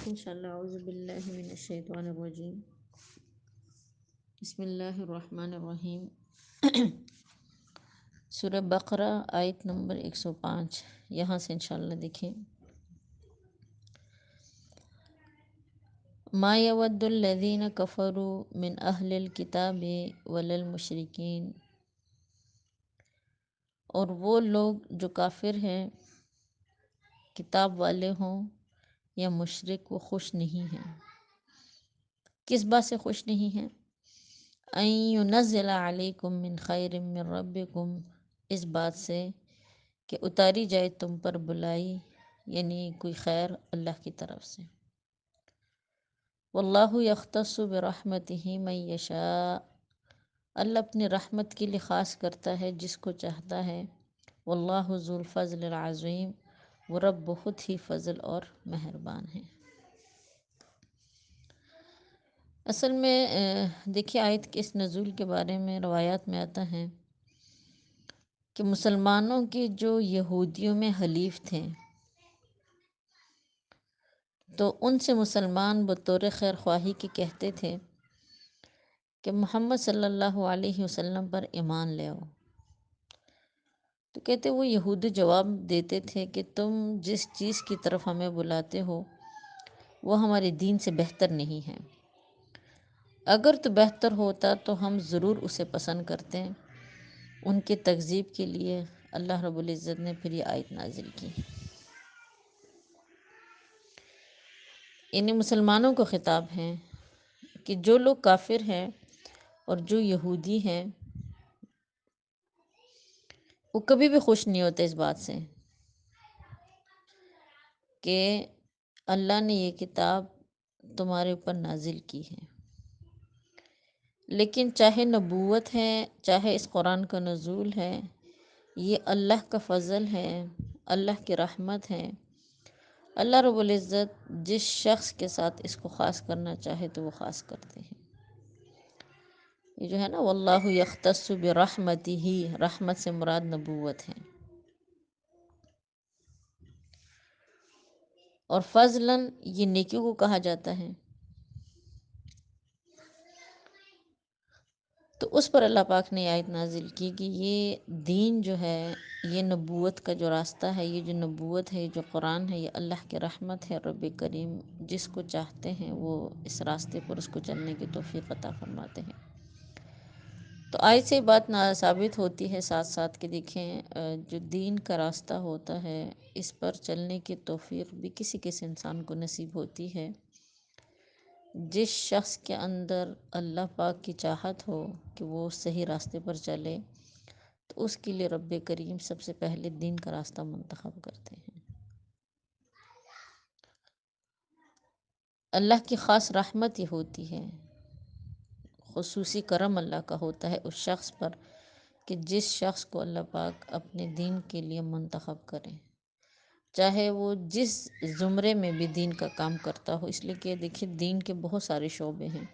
انشاءاللہ اعوذ باللہ من الشیطان الرجیم بسم اللہ الرحمن الرحیم۔ سورہ بقرہ آیت نمبر 105، یہاں سے انشاءاللہ دیکھیں۔ ما یود الذین کفروا من اہل الکتاب ولا المشرکین، اور وہ لوگ جو کافر ہیں، کتاب والے ہوں یا مشرک، وہ خوش نہیں ہیں۔ کس بات سے خوش نہیں ہیں؟ ان ینزل علیکم من خیر من ربکم، اس بات سے کہ اتاری جائے تم پر بلائی، یعنی کوئی خیر اللہ کی طرف سے۔ واللہ یختص برحمتہ من یشاء، اللہ اپنی رحمت کے لیے خاص کرتا ہے جس کو چاہتا ہے۔ واللہ ذو الفضل العظیم، وہ رب بہت ہی فضل اور مہربان ہے۔ اصل میں دیکھیے، آیت کے اس نزول کے بارے میں روایات میں آتا ہے کہ مسلمانوں کے جو یہودیوں میں حلیف تھے، تو ان سے مسلمان بطور خیر خواہی کے کہتے تھے کہ محمد صلی اللہ علیہ وسلم پر ایمان لے آؤ۔ تو کہتے وہ یہودی جواب دیتے تھے کہ تم جس چیز کی طرف ہمیں بلاتے ہو وہ ہمارے دین سے بہتر نہیں ہے، اگر تو بہتر ہوتا تو ہم ضرور اسے پسند کرتے ہیں۔ ان کے تکذیب کے لیے اللہ رب العزت نے پھر یہ آیت نازل کی۔ انہیں مسلمانوں کو خطاب ہے کہ جو لوگ کافر ہیں اور جو یہودی ہیں، وہ کبھی بھی خوش نہیں ہوتے اس بات سے کہ اللہ نے یہ کتاب تمہارے اوپر نازل کی ہے، لیکن چاہے نبوت ہے، چاہے اس قرآن کا نزول ہے، یہ اللہ کا فضل ہے، اللہ کی رحمت ہے۔ اللہ رب العزت جس شخص کے ساتھ اس کو خاص کرنا چاہے تو وہ خاص کرتے ہیں۔ یہ جو ہے نا، واللہ یختص برحمتہ، رحمت سے مراد نبوت ہے، اور فضلاً یہ نیکیوں کو کہا جاتا ہے۔ تو اس پر اللہ پاک نے آیت نازل کی کہ یہ دین جو ہے، یہ نبوت کا جو راستہ ہے، یہ جو نبوت ہے، یہ جو قرآن ہے، یہ اللہ کی رحمت ہے۔ رب کریم جس کو چاہتے ہیں وہ اس راستے پر اس کو چلنے کی توفیق عطا فرماتے ہیں۔ تو آیت سے بات ثابت ہوتی ہے ساتھ ساتھ کہ دیکھیں، جو دین کا راستہ ہوتا ہے اس پر چلنے کی توفیق بھی کسی کسی انسان کو نصیب ہوتی ہے۔ جس شخص کے اندر اللہ پاک کی چاہت ہو کہ وہ صحیح راستے پر چلے، تو اس کے لیے رب کریم سب سے پہلے دین کا راستہ منتخب کرتے ہیں۔ اللہ کی خاص رحمت یہ ہوتی ہے، خصوصی کرم اللہ کا ہوتا ہے اس شخص پر کہ جس شخص کو اللہ پاک اپنے دین کے لیے منتخب کرے، چاہے وہ جس زمرے میں بھی دین کا کام کرتا ہو۔ اس لیے کہ دیکھیں، دین کے بہت سارے شعبے ہیں،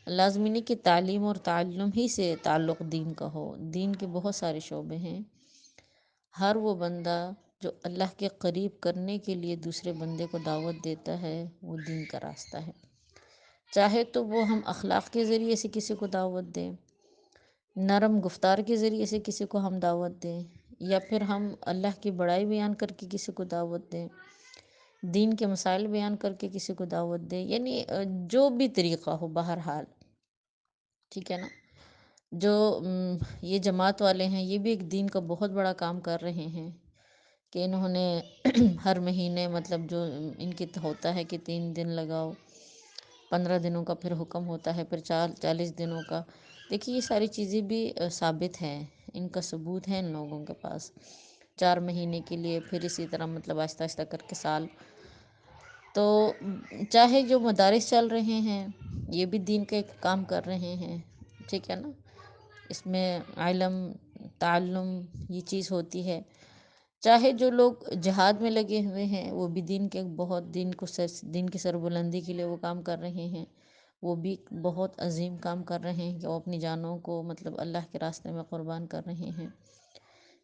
لازمی نہیں کہ تعلیم اور تعلم ہی سے تعلق دین کا ہو، دین کے بہت سارے شعبے ہیں۔ ہر وہ بندہ جو اللہ کے قریب کرنے کے لیے دوسرے بندے کو دعوت دیتا ہے وہ دین کا راستہ ہے، چاہے تو وہ ہم اخلاق کے ذریعے سے کسی کو دعوت دیں، نرم گفتار کے ذریعے سے کسی کو ہم دعوت دیں، یا پھر ہم اللہ کی بڑائی بیان کر کے کسی کو دعوت دیں، دین کے مسائل بیان کر کے کسی کو دعوت دیں، یعنی جو بھی طریقہ ہو، بہرحال ٹھیک ہے نا۔ جو یہ جماعت والے ہیں، یہ بھی ایک دین کا بہت بڑا کام کر رہے ہیں کہ انہوں نے ہر مہینے، مطلب جو ان کی ہوتا ہے کہ 3 دن لگاؤ، 15 دنوں کا پھر حکم ہوتا ہے، پھر 40 دنوں کا۔ دیکھیے، یہ ساری چیزیں بھی ثابت ہیں، ان کا ثبوت ہے ان لوگوں کے پاس۔ 4 مہینے کے لیے، پھر اسی طرح مطلب آہستہ آہستہ کر کے سال۔ تو چاہے جو مدارس چل رہے ہیں، یہ بھی دین کا ایک کام کر رہے ہیں، ٹھیک ہے نا۔ اس میں علم، تعلم یہ چیز ہوتی ہے۔ چاہے جو لوگ جہاد میں لگے ہوئے ہیں، وہ بھی دین کے بہت دین کی سربلندی کے لیے وہ کام کر رہے ہیں، وہ بھی بہت عظیم کام کر رہے ہیں کہ وہ اپنی جانوں کو مطلب اللہ کے راستے میں قربان کر رہے ہیں۔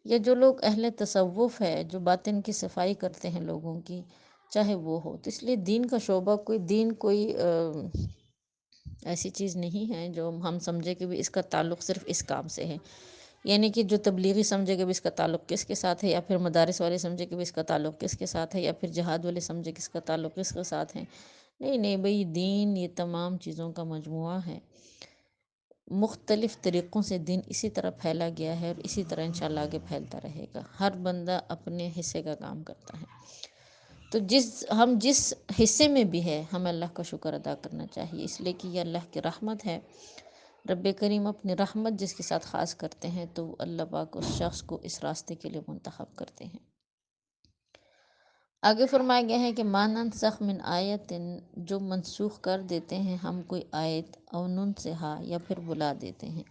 یا جو لوگ اہل تصوف ہے، جو باطن کی صفائی کرتے ہیں لوگوں کی، چاہے وہ ہو۔ تو اس لیے دین کا شعبہ کوئی ایسی چیز نہیں ہے جو ہم سمجھے کہ بھی اس کا تعلق صرف اس کام سے ہے، یعنی کہ جو تبلیغی سمجھے کہ بھی اس کا تعلق کس کے ساتھ ہے، یا پھر مدارس والے سمجھے کہ بھی اس کا تعلق کس کے ساتھ ہے، یا پھر جہاد والے سمجھے کہ اس کا تعلق کس کے ساتھ ہے۔ نہیں نہیں بھئی، دین یہ تمام چیزوں کا مجموعہ ہے۔ مختلف طریقوں سے دین اسی طرح پھیلا گیا ہے اور اسی طرح انشاءاللہ آگے پھیلتا رہے گا۔ ہر بندہ اپنے حصے کا کام کرتا ہے۔ تو ہم جس حصے میں بھی ہے ہمیں اللہ کا شکر ادا کرنا چاہیے، اس لیے کہ یہ اللہ کی رحمت ہے۔ رب کریم اپنی رحمت جس کے ساتھ خاص کرتے ہیں تو اللہ پاک اس شخص کو اس راستے کے لیے منتخب کرتے ہیں۔ آگے فرمایا گیا ہے کہ ما ننسخ من آیت، جو منسوخ کر دیتے ہیں ہم کوئی آیت، او ننسہا، یا پھر بلا دیتے ہیں۔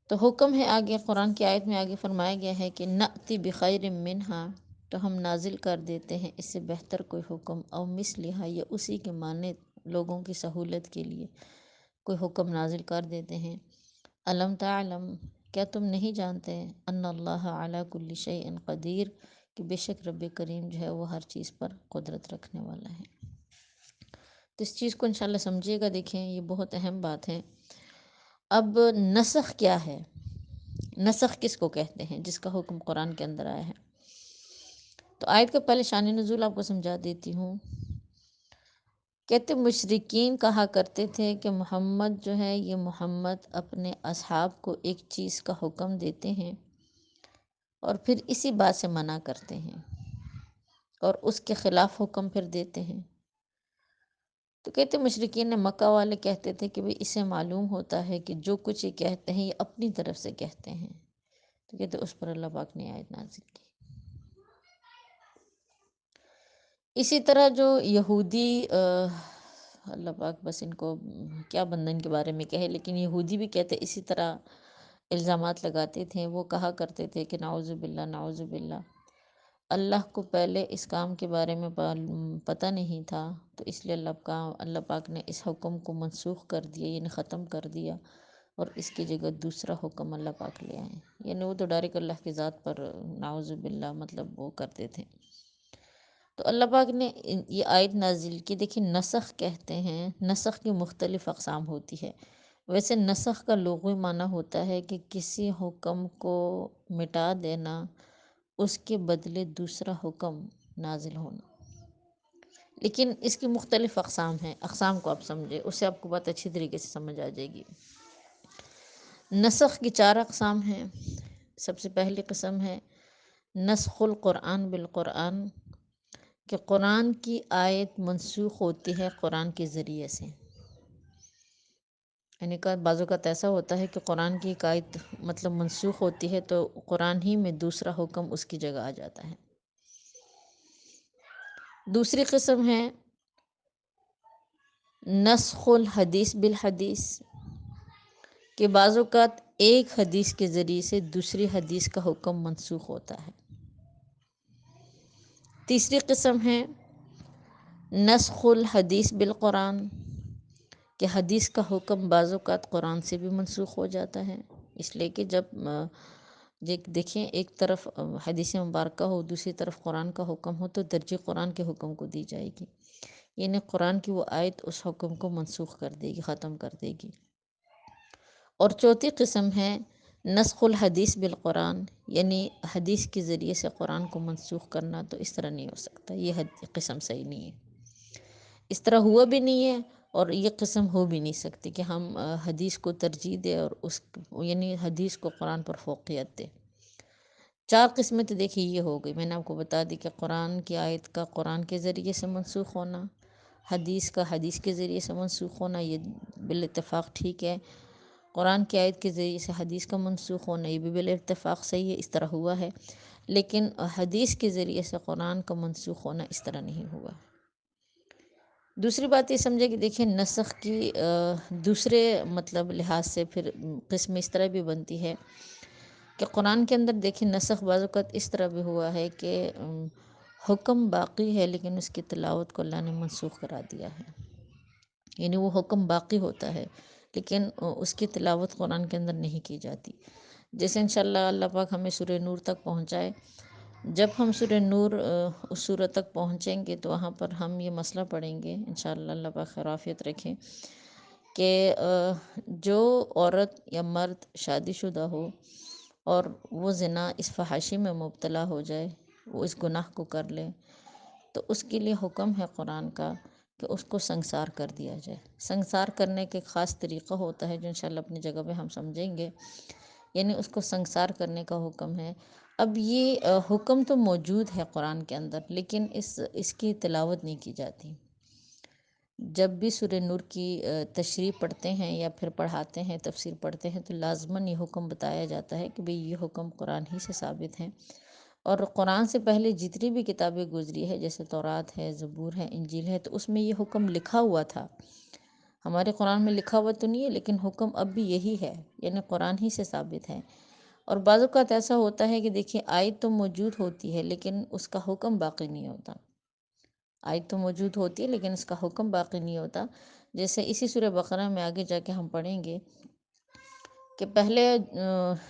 تو حکم ہے آگے قرآن کی آیت میں آگے فرمایا گیا ہے کہ نأتی بخیر منہا، تو ہم نازل کر دیتے ہیں اس سے بہتر کوئی حکم، او مثلہا، یا اسی کے مانند لوگوں کی سہولت کے لیے کوئی حکم نازل کر دیتے ہیں۔ الم تعلم، کیا تم نہیں جانتے، ان اللہ علی کل شیء قدیر، کہ بے شک رب کریم جو ہے وہ ہر چیز پر قدرت رکھنے والا ہے۔ تو اس چیز کو انشاءاللہ سمجھیے گا، دیکھیں یہ بہت اہم بات ہے۔ اب نسخ کیا ہے؟ نسخ کس کو کہتے ہیں جس کا حکم قرآن کے اندر آیا ہے؟ تو آیت کا پہلے شان نزول آپ کو سمجھا دیتی ہوں۔ کہتے مشرکین کہا کرتے تھے کہ محمد جو ہے، یہ محمد اپنے اصحاب کو ایک چیز کا حکم دیتے ہیں اور پھر اسی بات سے منع کرتے ہیں اور اس کے خلاف حکم پھر دیتے ہیں۔ تو کہتے مشرکین مکہ والے کہتے تھے کہ اسے معلوم ہوتا ہے کہ جو کچھ یہ کہتے ہیں یہ اپنی طرف سے کہتے ہیں۔ تو کہتے اس پر اللہ پاک نے آیت نازل کی۔ اسی طرح جو یہودی اللہ پاک بس ان کو کیا بندہ ان کے بارے میں کہے، لیکن یہودی بھی کہتے اسی طرح الزامات لگاتے تھے۔ وہ کہا کرتے تھے کہ نعوذ باللہ نعوذ باللہ، اللہ کو پہلے اس کام کے بارے میں پتہ نہیں تھا، تو اس لیے اللہ پاک نے اس حکم کو منسوخ کر دیا، یعنی ختم کر دیا، اور اس کی جگہ دوسرا حکم اللہ پاک لے آئے۔ یعنی وہ تو ڈائریکٹ اللہ کی ذات پر نعوذ باللہ مطلب وہ کرتے تھے۔ تو اللہ پاک نے یہ آیت نازل کی۔ دیکھیں نسخ کہتے ہیں، نسخ کی مختلف اقسام ہوتی ہے۔ ویسے نسخ کا لغوی معنی ہوتا ہے کہ کسی حکم کو مٹا دینا، اس کے بدلے دوسرا حکم نازل ہونا۔ لیکن اس کی مختلف اقسام ہیں، اقسام کو آپ سمجھے، اس سے آپ کو بات اچھی طریقے سے سمجھ آ جائے گی۔ نسخ کی 4 اقسام ہیں۔ سب سے پہلی قسم ہے نسخ القرآن بالقرآن، کہ قرآن کی آیت منسوخ ہوتی ہے قرآن کے ذریعے سے۔ یعنی کہ بعض اوقات ایسا ہوتا ہے کہ قرآن کی ایک آیت مطلب منسوخ ہوتی ہے تو قرآن ہی میں دوسرا حکم اس کی جگہ آ جاتا ہے۔ دوسری قسم ہے نسخ الحدیث بالحدیث، کہ بعض اوقات ایک حدیث کے ذریعے سے دوسری حدیث کا حکم منسوخ ہوتا ہے۔ تیسری قسم ہے نسخ الحدیث بالقرآن، کہ حدیث کا حکم بعض اوقات قرآن سے بھی منسوخ ہو جاتا ہے، اس لیے کہ جب دیکھیں ایک طرف حدیث مبارکہ ہو، دوسری طرف قرآن کا حکم ہو، تو ترجیح قرآن کے حکم کو دی جائے گی، یعنی قرآن کی وہ آیت اس حکم کو منسوخ کر دے گی، ختم کر دے گی۔ اور چوتھی قسم ہے نسخ الحدیث بالقرآن، یعنی حدیث کے ذریعے سے قرآن کو منسوخ کرنا، تو اس طرح نہیں ہو سکتا، یہ قسم صحیح نہیں ہے، اس طرح ہوا بھی نہیں ہے، اور یہ قسم ہو بھی نہیں سکتی کہ ہم حدیث کو ترجیح دیں اور یعنی حدیث کو قرآن پر فوقیت دیں۔ 4 قسمیں تو دیکھیے یہ ہو گئی، میں نے آپ کو بتا دی کہ قرآن کی آیت کا قرآن کے ذریعے سے منسوخ ہونا، حدیث کا حدیث کے ذریعے سے منسوخ ہونا، یہ بالاتفاق ٹھیک ہے۔ قرآن کی آیت کے ذریعے سے حدیث کا منسوخ ہونا، یہ بھی بالاتفاق صحیح ہے، اس طرح ہوا ہے، لیکن حدیث کے ذریعے سے قرآن کا منسوخ ہونا اس طرح نہیں ہوا۔ دوسری بات یہ سمجھے کہ دیکھیں نسخ کی دوسرے مطلب لحاظ سے پھر قسم اس طرح بھی بنتی ہے کہ قرآن کے اندر دیکھیں نسخ بعض اوقات اس طرح بھی ہوا ہے کہ حکم باقی ہے لیکن اس کی تلاوت کو اللہ نے منسوخ کرا دیا ہے، یعنی وہ حکم باقی ہوتا ہے لیکن اس کی تلاوت قرآن کے اندر نہیں کی جاتی۔ جیسے انشاءاللہ اللہ پاک ہمیں سورہ نور تک پہنچائے جب ہم سورہ نور اس سورت تک پہنچیں گے تو وہاں پر ہم یہ مسئلہ پڑھیں گے انشاءاللہ، اللہ پاک خیر عافیت رکھیں، کہ جو عورت یا مرد شادی شدہ ہو اور وہ زنا اس فحاشی میں مبتلا ہو جائے، وہ اس گناہ کو کر لے، تو اس کے لیے حکم ہے قرآن کا کہ اس کو سنگسار کر دیا جائے۔ سنگسار کرنے کے خاص طریقہ ہوتا ہے جو انشاءاللہ اپنی جگہ پہ ہم سمجھیں گے، یعنی اس کو سنگسار کرنے کا حکم ہے۔ اب یہ حکم تو موجود ہے قرآن کے اندر، لیکن اس کی تلاوت نہیں کی جاتی۔ جب بھی سورہ نور کی تشریح پڑھتے ہیں یا پھر پڑھاتے ہیں، تفسیر پڑھتے ہیں، تو لازماً یہ حکم بتایا جاتا ہے کہ بھئی یہ حکم قرآن ہی سے ثابت ہیں، اور قرآن سے پہلے جتنی بھی کتابیں گزری ہے، جیسے تورات ہے، زبور ہے، انجیل ہے، تو اس میں یہ حکم لکھا ہوا تھا۔ ہمارے قرآن میں لکھا ہوا تو نہیں ہے، لیکن حکم اب بھی یہی ہے، یعنی قرآن ہی سے ثابت ہے۔ اور بعض اوقات ایسا ہوتا ہے کہ دیکھیں آیت تو موجود ہوتی ہے لیکن اس کا حکم باقی نہیں ہوتا۔ آیت تو موجود ہوتی ہے لیکن اس کا حکم باقی نہیں ہوتا۔ جیسے اسی سورہ بقرہ میں آگے جا کے ہم پڑھیں گے کہ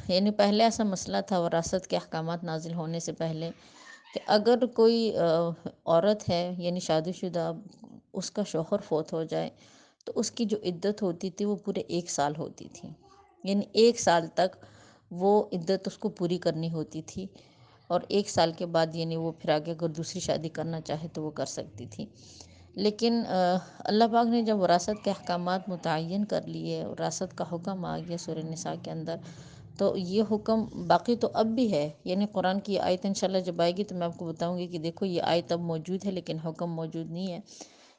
یعنی پہلے ایسا مسئلہ تھا وراثت کے احکامات نازل ہونے سے پہلے، کہ اگر کوئی عورت ہے یعنی شادی شدہ، اس کا شوہر فوت ہو جائے تو اس کی جو عدت ہوتی تھی وہ پورے 1 سال ہوتی تھی، یعنی 1 سال تک وہ عدت اس کو پوری کرنی ہوتی تھی، اور 1 سال کے بعد یعنی وہ پھر آگے اگر دوسری شادی کرنا چاہے تو وہ کر سکتی تھی۔ لیکن اللہ پاک نے جب وراثت کے احکامات متعین کر لیے، وراثت کا حکم آ گیا سورہ نساء کے اندر، تو یہ حکم باقی تو اب بھی ہے، یعنی قرآن کی آیت انشاءاللہ جب آئے گی تو میں آپ کو بتاؤں گی کہ دیکھو یہ آیت اب موجود ہے لیکن حکم موجود نہیں ہے۔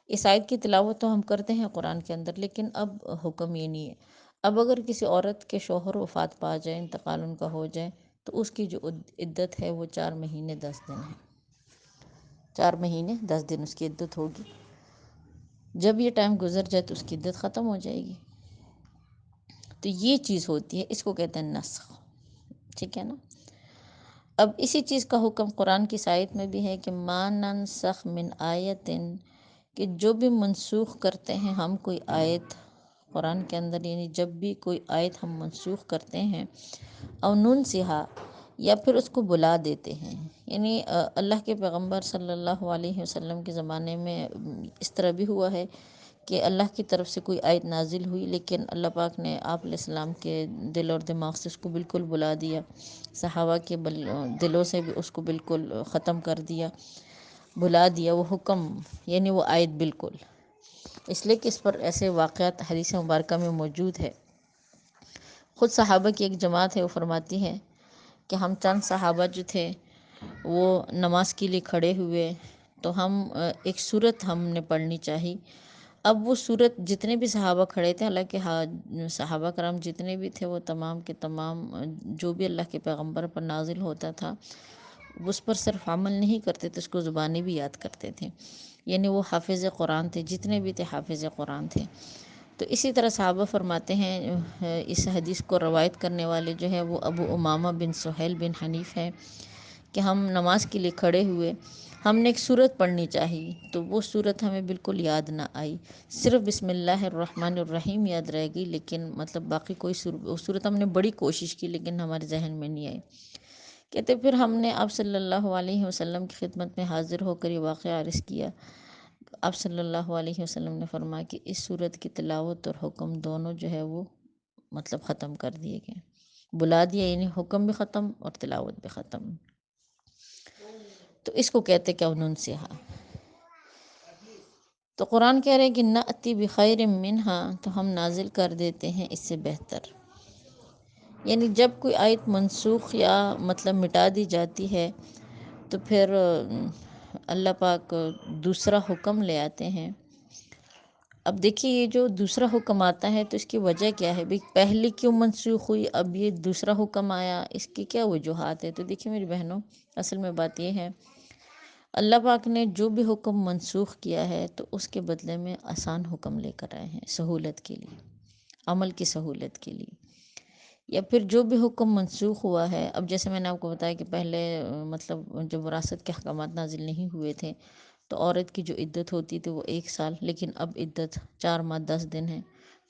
اس آیت کی تلاوت تو ہم کرتے ہیں قرآن کے اندر، لیکن اب حکم یہ نہیں ہے۔ اب اگر کسی عورت کے شوہر وفات پا جائے، انتقال ان کا ہو جائے، تو اس کی جو عدت ہے وہ 4 مہینے 10 دن ہے۔ 4 مہینے 10 دن اس کی عدت ہوگی۔ جب یہ ٹائم گزر جائے تو اس کی عدت ختم ہو جائے گی۔ تو یہ چیز ہوتی ہے، اس کو کہتے ہیں نسخ، ٹھیک ہے نا۔ اب اسی چیز کا حکم قرآن کی آیت میں بھی ہے کہ ما ننسخ من آیت، کہ جو بھی منسوخ کرتے ہیں ہم کوئی آیت قرآن کے اندر، یعنی جب بھی کوئی آیت ہم منسوخ کرتے ہیں، او ننسہا، یا پھر اس کو بلا دیتے ہیں، یعنی اللہ کے پیغمبر صلی اللہ علیہ وسلم کے زمانے میں اس طرح بھی ہوا ہے کہ اللہ کی طرف سے کوئی آیت نازل ہوئی، لیکن اللہ پاک نے آپ علیہ السلام کے دل اور دماغ سے اس کو بالکل بلا دیا، صحابہ کے دلوں سے بھی اس کو بالکل ختم کر دیا، بلا دیا وہ حکم، یعنی وہ آیت بالکل، اس لیے کہ اس پر ایسے واقعات حدیث مبارکہ میں موجود ہے۔ خود صحابہ کی ایک جماعت ہے، وہ فرماتی ہے کہ ہم چند صحابہ جو تھے وہ نماز کے لیے کھڑے ہوئے تو ہم ایک سورت ہم نے پڑھنی چاہی۔ اب وہ سورت جتنے بھی صحابہ کھڑے تھے، حالانکہ صحابہ کرام جتنے بھی تھے وہ تمام کے تمام جو بھی اللہ کے پیغمبر پر نازل ہوتا تھا اس پر صرف عمل نہیں کرتے تھے، اس کو زبانی بھی یاد کرتے تھے، یعنی وہ حافظ قرآن تھے، جتنے بھی تھے حافظ قرآن تھے۔ تو اسی طرح صحابہ فرماتے ہیں، اس حدیث کو روایت کرنے والے جو ہے وہ ابو امامہ بن سہیل بن حنیف ہیں، کہ ہم نماز کے لیے کھڑے ہوئے، ہم نے ایک سورت پڑھنی چاہی تو وہ سورت ہمیں بالکل یاد نہ آئی، صرف بسم اللہ الرحمن الرحیم یاد رہ گئی، لیکن مطلب باقی کوئی سورت ہم نے بڑی کوشش کی لیکن ہمارے ذہن میں نہیں آئی۔ کہتے پھر ہم نے آپ صلی اللہ علیہ وسلم کی خدمت میں حاضر ہو کر یہ واقعہ عرض کیا۔ آپ صلی اللہ علیہ وسلم نے فرمایا کہ اس سورت کی تلاوت اور حکم دونوں جو ہے وہ مطلب ختم کر دیے گئے، بلا دیا، یعنی حکم بھی ختم اور تلاوت بھی ختم۔ تو اس کو کہتے کہ ننسہا۔ تو قرآن کہہ رہے ہیں کہ نأتی بخیر منہا، تو ہم نازل کر دیتے ہیں اس سے بہتر، یعنی جب کوئی آیت منسوخ یا مطلب مٹا دی جاتی ہے تو پھر اللہ پاک دوسرا حکم لے آتے ہیں۔ اب دیکھیے یہ جو دوسرا حکم آتا ہے تو اس کی وجہ کیا ہے، پہلی کیوں منسوخ ہوئی، اب یہ دوسرا حکم آیا، اس کی کیا وجوہات ہے؟ تو دیکھیے میری بہنوں، اصل میں بات یہ ہے، اللہ پاک نے جو بھی حکم منسوخ کیا ہے تو اس کے بدلے میں آسان حکم لے کر آئے ہیں، سہولت کے لیے، عمل کی سہولت کے لیے۔ یا پھر جو بھی حکم منسوخ ہوا ہے، اب جیسے میں نے آپ کو بتایا کہ پہلے مطلب جب وراثت کے احکامات نازل نہیں ہوئے تھے تو عورت کی جو عدت ہوتی تھی وہ 1 سال، لیکن اب عدت 4 ماہ 10 دن ہے۔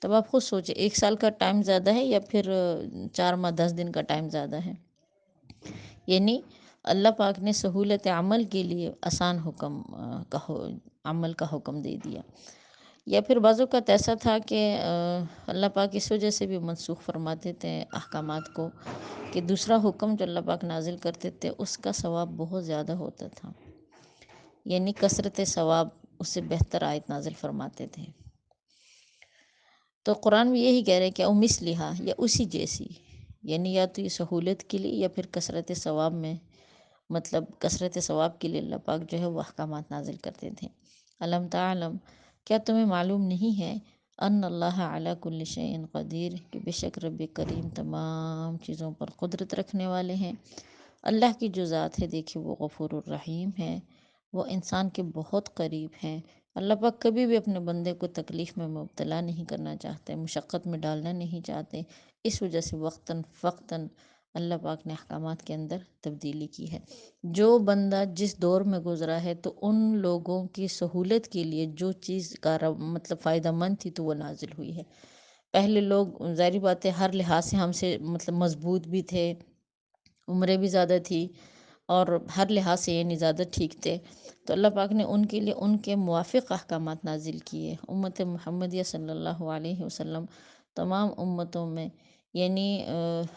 تب آپ خود سوچیں 1 سال کا ٹائم زیادہ ہے یا پھر 4 ماہ 10 دن کا ٹائم زیادہ ہے؟ یعنی اللہ پاک نے سہولت عمل کے لیے آسان عمل کا حکم دے دیا، یا پھر بعض اوقات ایسا تھا کہ اللہ پاک اس وجہ سے بھی منسوخ فرماتے تھے احکامات کو کہ دوسرا حکم جو اللہ پاک نازل کرتے تھے اس کا ثواب بہت زیادہ ہوتا تھا، یعنی کثرت ثواب اس سے بہتر آیت نازل فرماتے تھے۔ تو قرآن بھی یہی کہہ رہے کہ او مثلہا، یا اسی جیسی، یعنی یا تو یہ سہولت کے لیے یا پھر کثرت ثواب میں، مطلب کثرت ثواب کے لیے اللہ پاک جو ہے وہ احکامات نازل کرتے تھے۔ علم تعلم، کیا تمہیں معلوم نہیں ہے، ان اللہ علی کل شیء قدیر، کہ بے شک رب کریم تمام چیزوں پر قدرت رکھنے والے ہیں۔ اللہ کی جو ذات ہے دیکھیے وہ غفور الرحیم ہے، وہ انسان کے بہت قریب ہیں۔ اللہ پاک کبھی بھی اپنے بندے کو تکلیف میں مبتلا نہیں کرنا چاہتے، مشقت میں ڈالنا نہیں چاہتے، اس وجہ سے وقتاً فوقتاً اللہ پاک نے احکامات کے اندر تبدیلی کی ہے۔ جو بندہ جس دور میں گزرا ہے تو ان لوگوں کی سہولت کے لیے جو چیز مطلب فائدہ مند تھی تو وہ نازل ہوئی ہے۔ پہلے لوگ ظاہری بات ہے ہر لحاظ سے ہم سے مطلب مضبوط بھی تھے، عمریں بھی زیادہ تھی، اور ہر لحاظ سے یعنی زیادہ ٹھیک تھے، تو اللہ پاک نے ان کے لیے ان کے موافق احکامات نازل کیے۔ امت محمدیہ صلی اللہ علیہ وسلم تمام امتوں میں، یعنی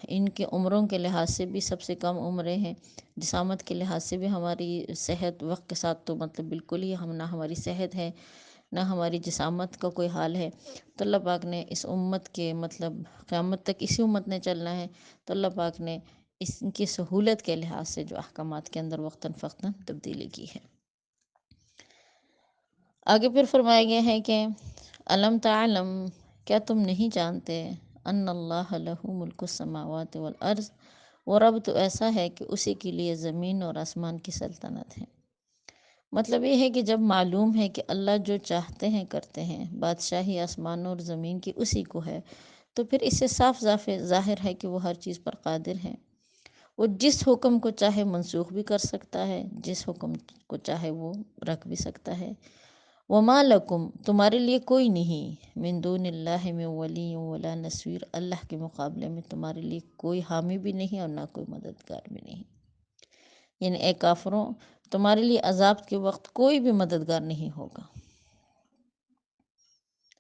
ان کے عمروں کے لحاظ سے بھی سب سے کم عمریں ہیں، جسامت کے لحاظ سے بھی ہماری صحت وقت کے ساتھ تو مطلب بالکل ہی نہ ہماری صحت ہے نہ ہماری جسامت کا کوئی حال ہے، تو اللہ پاک نے اس امت کے مطلب قیامت تک اسی امت نے چلنا ہے، تو اللہ پاک نے اس کی سہولت کے لحاظ سے جو احکامات کے اندر وقتاً فوقتاً تبدیلی کی ہے۔ آگے پھر فرمایا گیا ہے کہ علم تعلم، کیا تم نہیں جانتے، ان اللہ لہ ملک السماوات والارض، وہ رب تو ایسا ہے کہ اسی کے لیے زمین اور آسمان کی سلطنت ہے۔ مطلب یہ ہے کہ جب معلوم ہے کہ اللہ جو چاہتے ہیں کرتے ہیں، بادشاہی آسمانوں اور زمین کی اسی کو ہے، تو پھر اس سے صاف ظاہر ہے کہ وہ ہر چیز پر قادر ہے۔ وہ جس حکم کو چاہے منسوخ بھی کر سکتا ہے، جس حکم کو چاہے وہ رکھ بھی سکتا ہے۔ وَمَا لَكُمْ، تمہارے لیے کوئی نہیں، مِن دُونِ اللہِ مِن وَلِيٍّ وَلَا نَصِيرٍ، اللہ کے مقابلے میں تمہارے لیے کوئی حامی بھی نہیں اور نہ کوئی مددگار بھی نہیں۔ یعنی اے کافروں، تمہارے لیے عذاب کے وقت کوئی بھی مددگار نہیں ہوگا۔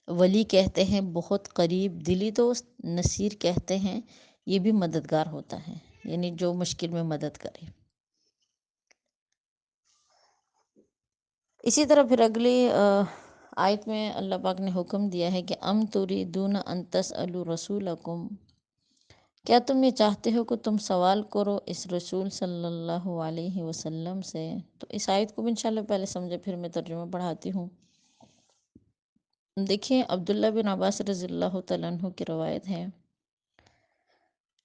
ولی کہتے ہیں بہت قریب دلی دوست، نصیر کہتے ہیں یہ بھی مددگار ہوتا ہے، یعنی جو مشکل میں مدد کرے۔ اسی طرح پھر اگلی آیت میں اللہ پاک نے حکم دیا ہے کہ ام تریدون ان تسألوا رسولکم، کیا تم یہ چاہتے ہو کہ تم سوال کرو اس رسول صلی اللہ علیہ وسلم سے۔ تو اس آیت کو بھی انشاءاللہ پہلے سمجھے پھر میں ترجمہ پڑھاتی ہوں۔ دیکھیں عبداللہ بن عباس رضی اللہ تعالیٰ عنہ کی روایت ہے،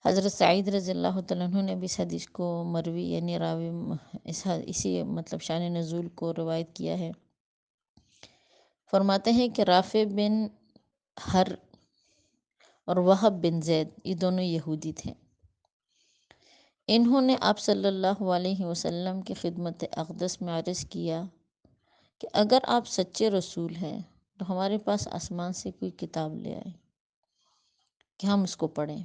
حضرت سعید رضی اللہ تعالیٰ عنہ نے بھی اس حدیث کو مروی یعنی راوی اسی مطلب شان نزول کو روایت کیا ہے۔ فرماتے ہیں کہ رافع بن ہر اور وہب بن زید، یہ دونوں یہودی تھے۔ انہوں نے آپ صلی اللہ علیہ وسلم کی خدمت اقدس میں عرض کیا کہ اگر آپ سچے رسول ہیں تو ہمارے پاس آسمان سے کوئی کتاب لے آئے کہ ہم اس کو پڑھیں،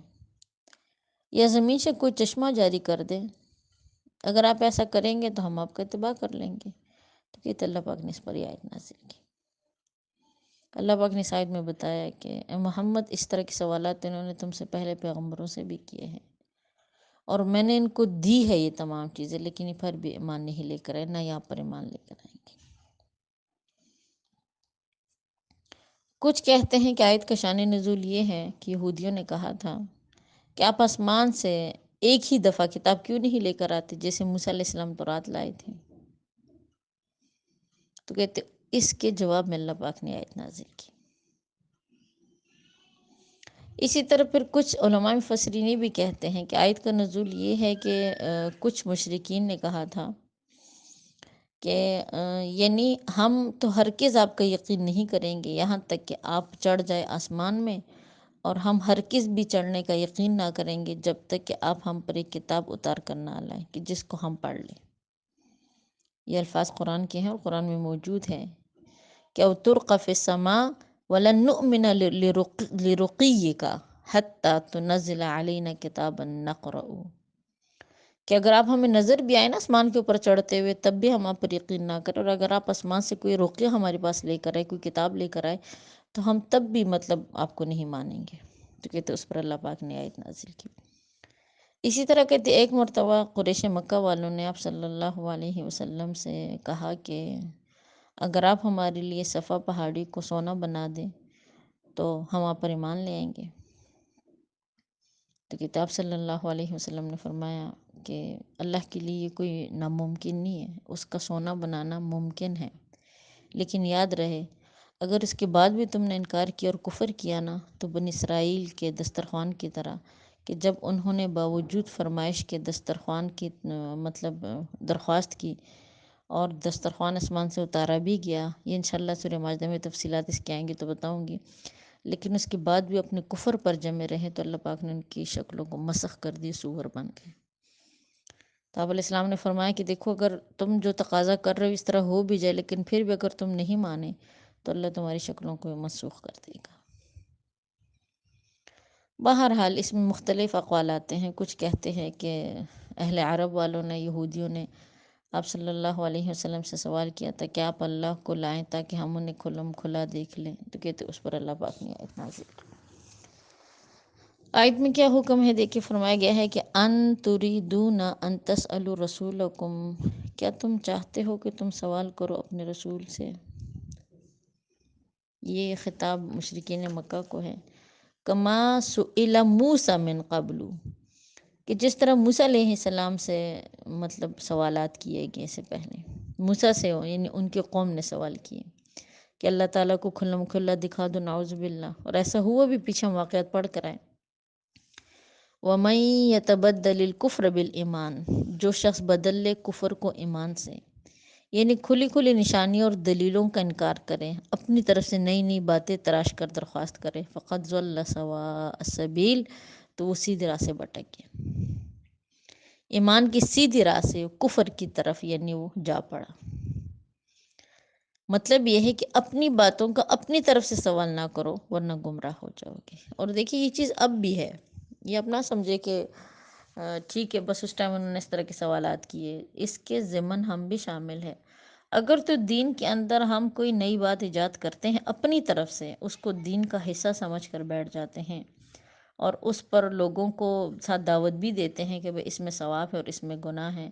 یا زمین سے کوئی چشمہ جاری کر دیں، اگر آپ ایسا کریں گے تو ہم آپ کا اتباع کر لیں گے۔ تو کہتے اللہ پاک نے اس پر یہ آیت نازل کی۔ اللہ پاک نے اس آیت میں بتایا کہ اے محمد، اس طرح کے سوالات انہوں نے تم سے پہلے پیغمبروں سے بھی کیے ہیں، اور میں نے ان کو دی ہے یہ تمام چیزیں، لیکن یہ پھر بھی ایمان نہیں لے کر آئے، نہ یہاں پر ایمان لے کر آئیں گے۔ کچھ کہتے ہیں کہ آیت کا شان نزول یہ ہے کہ یہودیوں نے کہا تھا کہ آپ آسمان سے ایک ہی دفعہ کتاب کیوں نہیں لے کر آتے جیسے موسیٰ علیہ السلام تو رات لائے تھے۔ تو کہتے اس کے جواب میں اللہ پاک نے آیت نازل کی۔ اسی طرح پھر کچھ علماء مفسرین بھی کہتے ہیں کہ آیت کا نزول یہ ہے کہ کچھ مشرکین نے کہا تھا کہ یعنی ہم تو ہرگز آپ کا یقین نہیں کریں گے یہاں تک کہ آپ چڑھ جائے آسمان میں، اور ہم ہرگز بھی چڑھنے کا یقین نہ کریں گے جب تک کہ آپ ہم پر ایک کتاب اتار کر نہ لائیں کہ جس کو ہم پڑھ لیں۔ یہ الفاظ قرآن کے ہیں اور قرآن میں موجود ہیں کہ او ترق فی السماء ولن نؤمن لرقیک حتی تنزل علینا کتابا نقرأ، کہ اگر آپ ہمیں نظر بھی آئے نا آسمان کے اوپر چڑھتے ہوئے، تب بھی ہم آپ پر یقین نہ کریں، اور اگر آپ آسمان سے کوئی رقیہ ہمارے پاس لے کر آئے، کوئی کتاب لے کر آئے، تو ہم تب بھی مطلب آپ کو نہیں مانیں گے۔ تو کہتے اس پر اللہ پاک نے آیت نازل کی۔ اسی طرح کہتے ایک مرتبہ قریش مکہ والوں نے آپ صلی اللہ علیہ وسلم سے کہا کہ اگر آپ ہمارے لیے صفا پہاڑی کو سونا بنا دیں تو ہم آپ پر ایمان لے آئیں گے۔ تو کتاب صلی اللہ علیہ وسلم نے فرمایا کہ اللہ کے لیے یہ کوئی ناممکن نہیں ہے، اس کا سونا بنانا ممکن ہے، لیکن یاد رہے اگر اس کے بعد بھی تم نے انکار کیا اور کفر کیا نا، تو بنی اسرائیل کے دسترخوان کی طرح، کہ جب انہوں نے باوجود فرمائش کے دسترخوان کی مطلب درخواست کی اور دسترخوان آسمان سے اتارا بھی گیا، یہ انشاءاللہ سورہ مائدہ میں تفصیلات اس کے آئیں گی تو بتاؤں گی، لیکن اس کے بعد بھی اپنے کفر پر جمے رہے تو اللہ پاک نے ان کی شکلوں کو مسخ کر دی سور بن کے۔ تو آپ علیہ السلام نے فرمایا کہ دیکھو اگر تم جو تقاضا کر رہے ہو اس طرح ہو بھی جائے، لیکن پھر بھی اگر تم نہیں مانے تو اللہ تمہاری شکلوں کو منسوخ کر دے گا۔ بہرحال اس میں مختلف اقوال آتے ہیں، کچھ کہتے ہیں کہ اہل عرب والوں نے، یہودیوں نے آپ صلی اللہ علیہ وسلم سے سوال کیا تھا کہ آپ اللہ کو لائیں تاکہ ہم انہیں کھلم کھلا دیکھ لیں، تو کہتے اس پر اللہ پاک نے آیت نازل کی۔ آیت میں کیا حکم ہے دیکھیں، فرمایا گیا ہے کہ ان تریدون ان تسألوا رسولکم، کیا تم چاہتے ہو کہ تم سوال کرو اپنے رسول سے؟ یہ خطاب مشرکین مکہ کو ہے۔ کما سئل موسیٰ من قبل، کہ جس طرح موسیٰ علیہ السلام سے مطلب سوالات کیے گئے سے پہلے، موسیٰ سے یعنی ان کی قوم نے سوال کیے کہ اللہ تعالیٰ کو کھلم کھلا دکھا دو، نعوذ باللہ، اور ایسا ہوا بھی، پیچھے ہم واقعات پڑھ کر آئے۔ وَمَن يَتَبَدَّلِ الْكُفْرَ بِالْإِيمَانِ، جو شخص بدل لے کفر کو ایمان سے، یعنی کھلی کھلی نشانیوں اور دلیلوں کا انکار کرے، اپنی طرف سے نئی نئی باتیں تراش کر درخواست کرے، فقط ضل سواء السبیل، تو وہ سیدھی راہ سے بھٹک گیا، ایمان کی سیدھی راہ سے کفر کی طرف یعنی وہ جا پڑا۔ مطلب یہ ہے کہ اپنی باتوں کا اپنی طرف سے سوال نہ کرو ورنہ گمراہ ہو جاؤ گے۔ اور دیکھیے یہ چیز اب بھی ہے، یہ اب نہ سمجھے کہ ٹھیک ہے بس اس ٹائم انہوں نے اس طرح کے سوالات کیے، اس کے ضمن ہم بھی شامل ہیں۔ اگر تو دین کے اندر ہم کوئی نئی بات ایجاد کرتے ہیں اپنی طرف سے، اس کو دین کا حصہ سمجھ کر بیٹھ جاتے ہیں اور اس پر لوگوں کو ساتھ دعوت بھی دیتے ہیں کہ بھئی اس میں ثواب ہے اور اس میں گناہ ہے،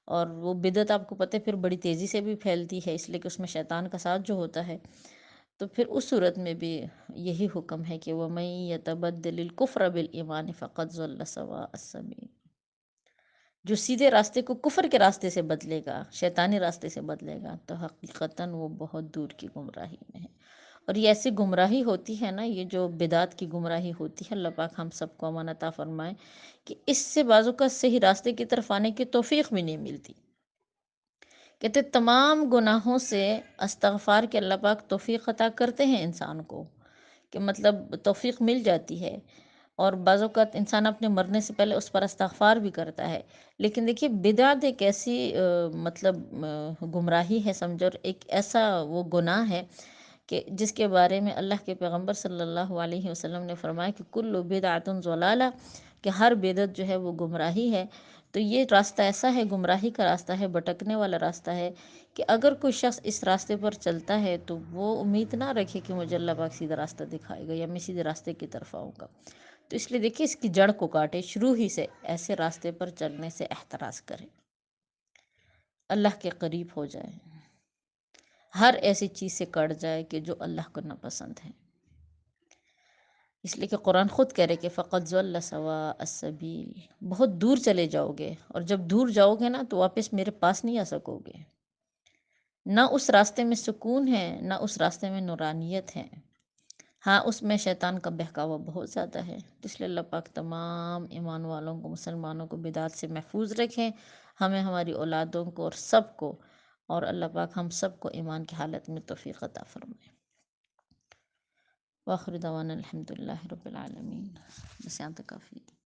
اور وہ بدعت آپ کو پتہ ہے پھر بڑی تیزی سے بھی پھیلتی ہے، اس لیے کہ اس میں شیطان کا ساتھ جو ہوتا ہے، تو پھر اس صورت میں بھی یہی حکم ہے کہ وَمَن يَتَبَدَّلِ الْكُفْرَ بِالْإِيمَانِ فَقَدْ ضَلَّ سَوَاءَ السَّبِيلِ، جو سیدھے راستے کو کفر کے راستے سے بدلے گا، شیطانی راستے سے بدلے گا، تو حقیقتاً وہ بہت دور کی گمراہی میں ہے۔ اور یہ ایسی گمراہی ہوتی ہے نا، یہ جو بدعت کی گمراہی ہوتی ہے، اللہ پاک ہم سب کو امان عطا فرمائے کہ اس سے بعض اوقات صحیح راستے کی طرف آنے کی توفیق بھی نہیں ملتی۔ کہتے تمام گناہوں سے استغفار کے اللہ پاک توفیق عطا کرتے ہیں انسان کو، کہ مطلب توفیق مل جاتی ہے، اور بعض اوقات انسان اپنے مرنے سے پہلے اس پر استغفار بھی کرتا ہے، لیکن دیکھیے بدعت ایک ایسی مطلب گمراہی ہے سمجھو، اور ایک ایسا وہ گناہ ہے کہ جس کے بارے میں اللہ کے پیغمبر صلی اللہ علیہ وسلم نے فرمایا کہ کل بدعۃ ضلالہ، کہ ہر بدعت جو ہے وہ گمراہی ہے۔ تو یہ راستہ ایسا ہے، گمراہی کا راستہ ہے، بھٹکنے والا راستہ ہے، کہ اگر کوئی شخص اس راستے پر چلتا ہے تو وہ امید نہ رکھے کہ مجھے اللہ پاک سیدھا راستہ دکھائے گا یا میں سیدھے راستے کی طرف آؤں گا۔ تو اس لیے دیکھیے اس کی جڑ کو کاٹے، شروع ہی سے ایسے راستے پر چلنے سے احتراز کرے، اللہ کے قریب ہو جائے، ہر ایسی چیز سے کٹ جائے کہ جو اللہ کو ناپسند ہے۔ اس لیے کہ قرآن خود کہہ رہے کہ فقط ضل سواء السبیل، بہت دور چلے جاؤ گے، اور جب دور جاؤ گے نا تو واپس میرے پاس نہیں آ سکو گے، نہ اس راستے میں سکون ہے، نہ اس راستے میں نورانیت ہے، ہاں اس میں شیطان کا بہکاوا بہت زیادہ ہے۔ اس لیے اللہ پاک تمام ایمان والوں کو، مسلمانوں کو بدعات سے محفوظ رکھیں، ہمیں، ہماری اولادوں کو اور سب کو، اور اللہ پاک ہم سب کو ایمان کی حالت میں توفیق عطا فرمائے۔ وآخر دعوانا الحمدللہ رب العالمین، بس یہاں تک کافی ہے۔